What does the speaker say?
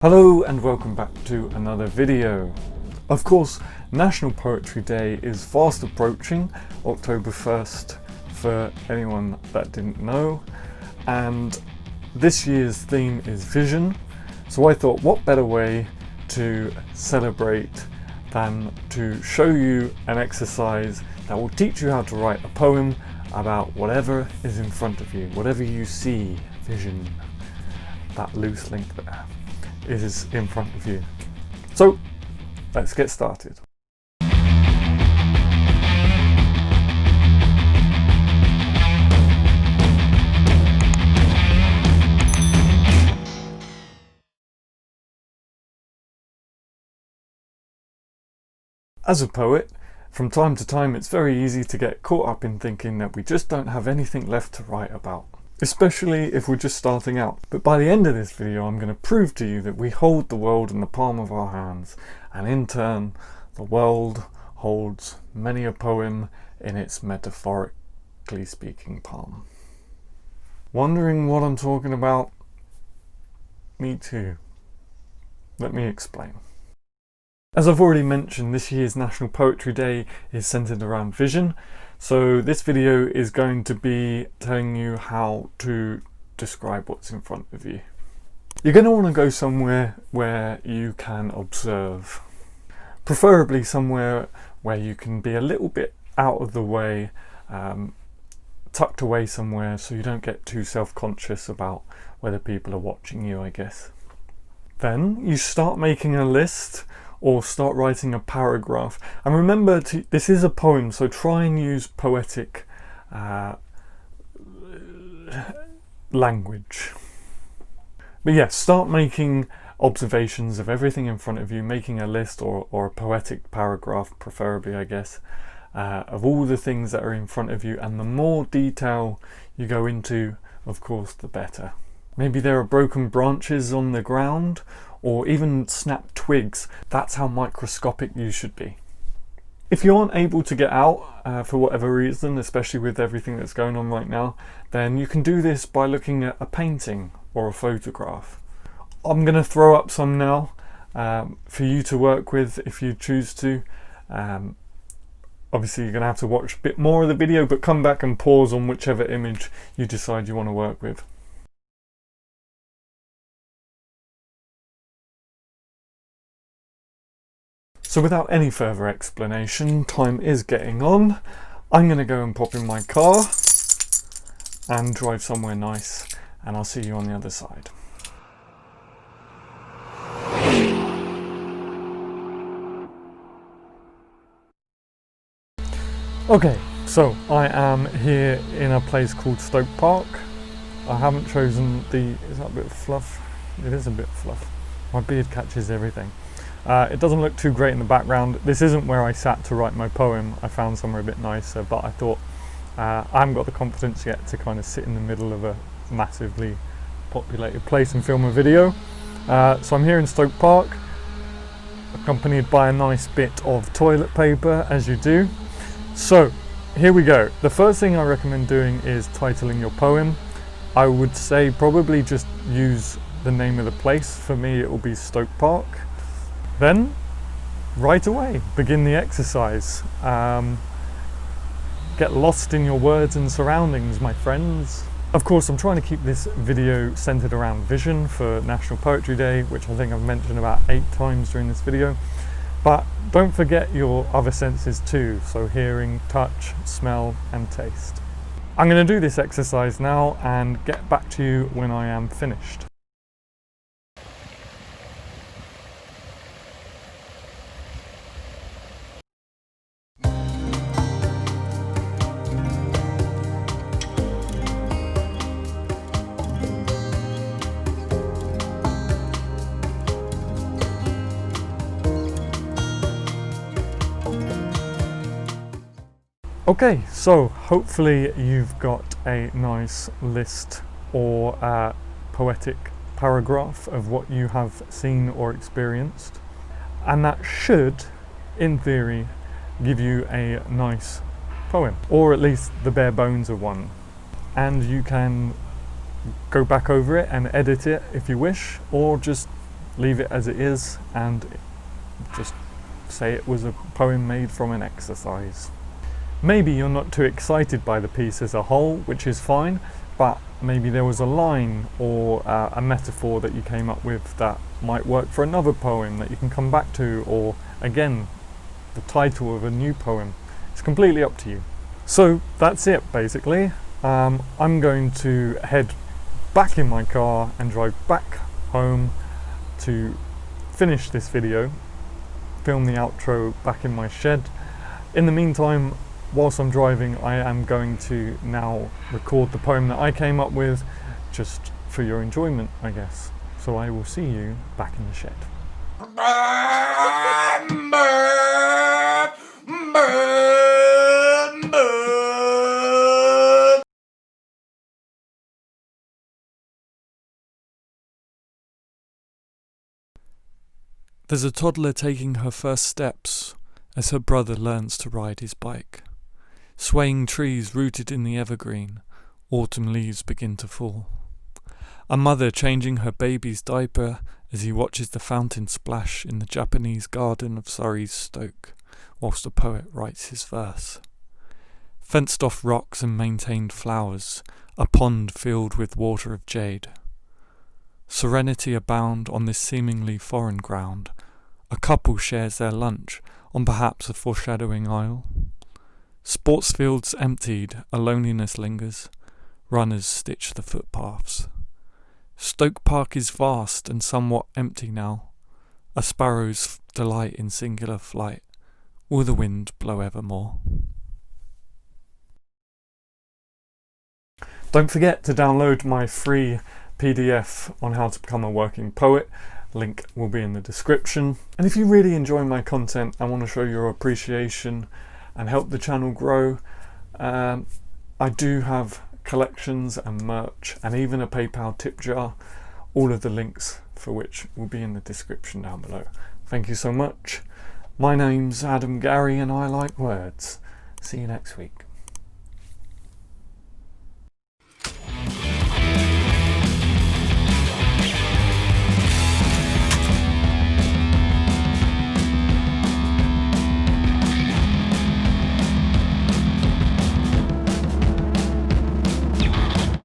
Hello and welcome back to another video. Of course, National Poetry Day is fast approaching, October 1st for anyone that didn't know, and this year's theme is vision, so I thought what better way to celebrate than to show you an exercise that will teach you how to write a poem about whatever is in front of you, whatever you see, vision, that loose link there is in front of you. So let's get started. As a poet, from time to time it's very easy to get caught up in thinking that we just don't have anything left to write about, especially if we're just starting out. But by the end of this video, I'm going to prove to you that we hold the world in the palm of our hands, and in turn, the world holds many a poem in its metaphorically speaking palm. Wondering what I'm talking about? Me too. Let me explain. As I've already mentioned, this year's National Poetry Day is centered around vision. So this video is going to be telling you how to describe what's in front of you. You're going to want to go somewhere where you can observe. Preferably somewhere where you can be a little bit out of the way, tucked away somewhere so you don't get too self-conscious about whether people are watching you, I guess. Then you start making a list or start writing a paragraph. And remember, this is a poem, so try and use poetic language. But yes, start making observations of everything in front of you, making a list or a poetic paragraph, preferably, I guess, of all the things that are in front of you. And the more detail you go into, of course, the better. Maybe there are broken branches on the ground, or even snapped twigs. That's how microscopic you should be. If you aren't able to get out for whatever reason, especially with everything that's going on right now, then you can do this by looking at a painting or a photograph. I'm going to throw up some now for you to work with if you choose to. Obviously you're going to have to watch a bit more of the video, but come back and pause on whichever image you decide you want to work with. So without any further explanation, time is getting on. I'm going to go and pop in my car and drive somewhere nice, and I'll see you on the other side. Okay, so I am here in a place called Stoke Park. I haven't chosen is that a bit of fluff? It is a bit of fluff. My beard catches everything. It doesn't look too great in the background. This isn't where I sat to write my poem. I found somewhere a bit nicer, but I thought I haven't got the confidence yet to kind of sit in the middle of a massively populated place and film a video. So I'm here in Stoke Park, accompanied by a nice bit of toilet paper, as you do. So here we go. The first thing I recommend doing is titling your poem. I would say probably just use the name of the place. For me, it will be Stoke Park. Then, right away, begin the exercise. Get lost in your words and surroundings, my friends. Of course, I'm trying to keep this video centered around vision for National Poetry Day, which I think I've mentioned about 8 times during this video. But don't forget your other senses too, so hearing, touch, smell, and taste. I'm going to do this exercise now and get back to you when I am finished. Okay, so hopefully you've got a nice list or a poetic paragraph of what you have seen or experienced, and that should, in theory, give you a nice poem, or at least the bare bones of one. And you can go back over it and edit it if you wish, or just leave it as it is and just say it was a poem made from an exercise. Maybe you're not too excited by the piece as a whole, which is fine, but maybe there was a line or a metaphor that you came up with that might work for another poem that you can come back to, or again, the title of a new poem. It's completely up to you. So that's it basically. I'm going to head back in my car and drive back home to finish this video, film the outro back in my shed. In the meantime, whilst I'm driving, I am going to now record the poem that I came up with, just for your enjoyment, I guess. So I will see you back in the shed. There's a toddler taking her first steps as her brother learns to ride his bike. Swaying trees rooted in the evergreen, autumn leaves begin to fall. A mother changing her baby's diaper as he watches the fountain splash in the Japanese garden of Surrey's Stoke, whilst the poet writes his verse. Fenced off rocks and maintained flowers, a pond filled with water of jade. Serenity abound on this seemingly foreign ground. A couple shares their lunch on perhaps a foreshadowing isle. Sports fields emptied, a loneliness lingers. Runners stitch the footpaths. Stoke Park is vast and somewhat empty now. A sparrow's delight in singular flight. Will the wind blow evermore? Don't forget to download my free PDF on how to become a working poet. Link will be in the description. And if you really enjoy my content and want to show your appreciation and help the channel grow, I do have collections and merch and even a PayPal tip jar, all of the links for which will be in the description down below. Thank you so much. My name's Adam Gary and I like words. See you next week.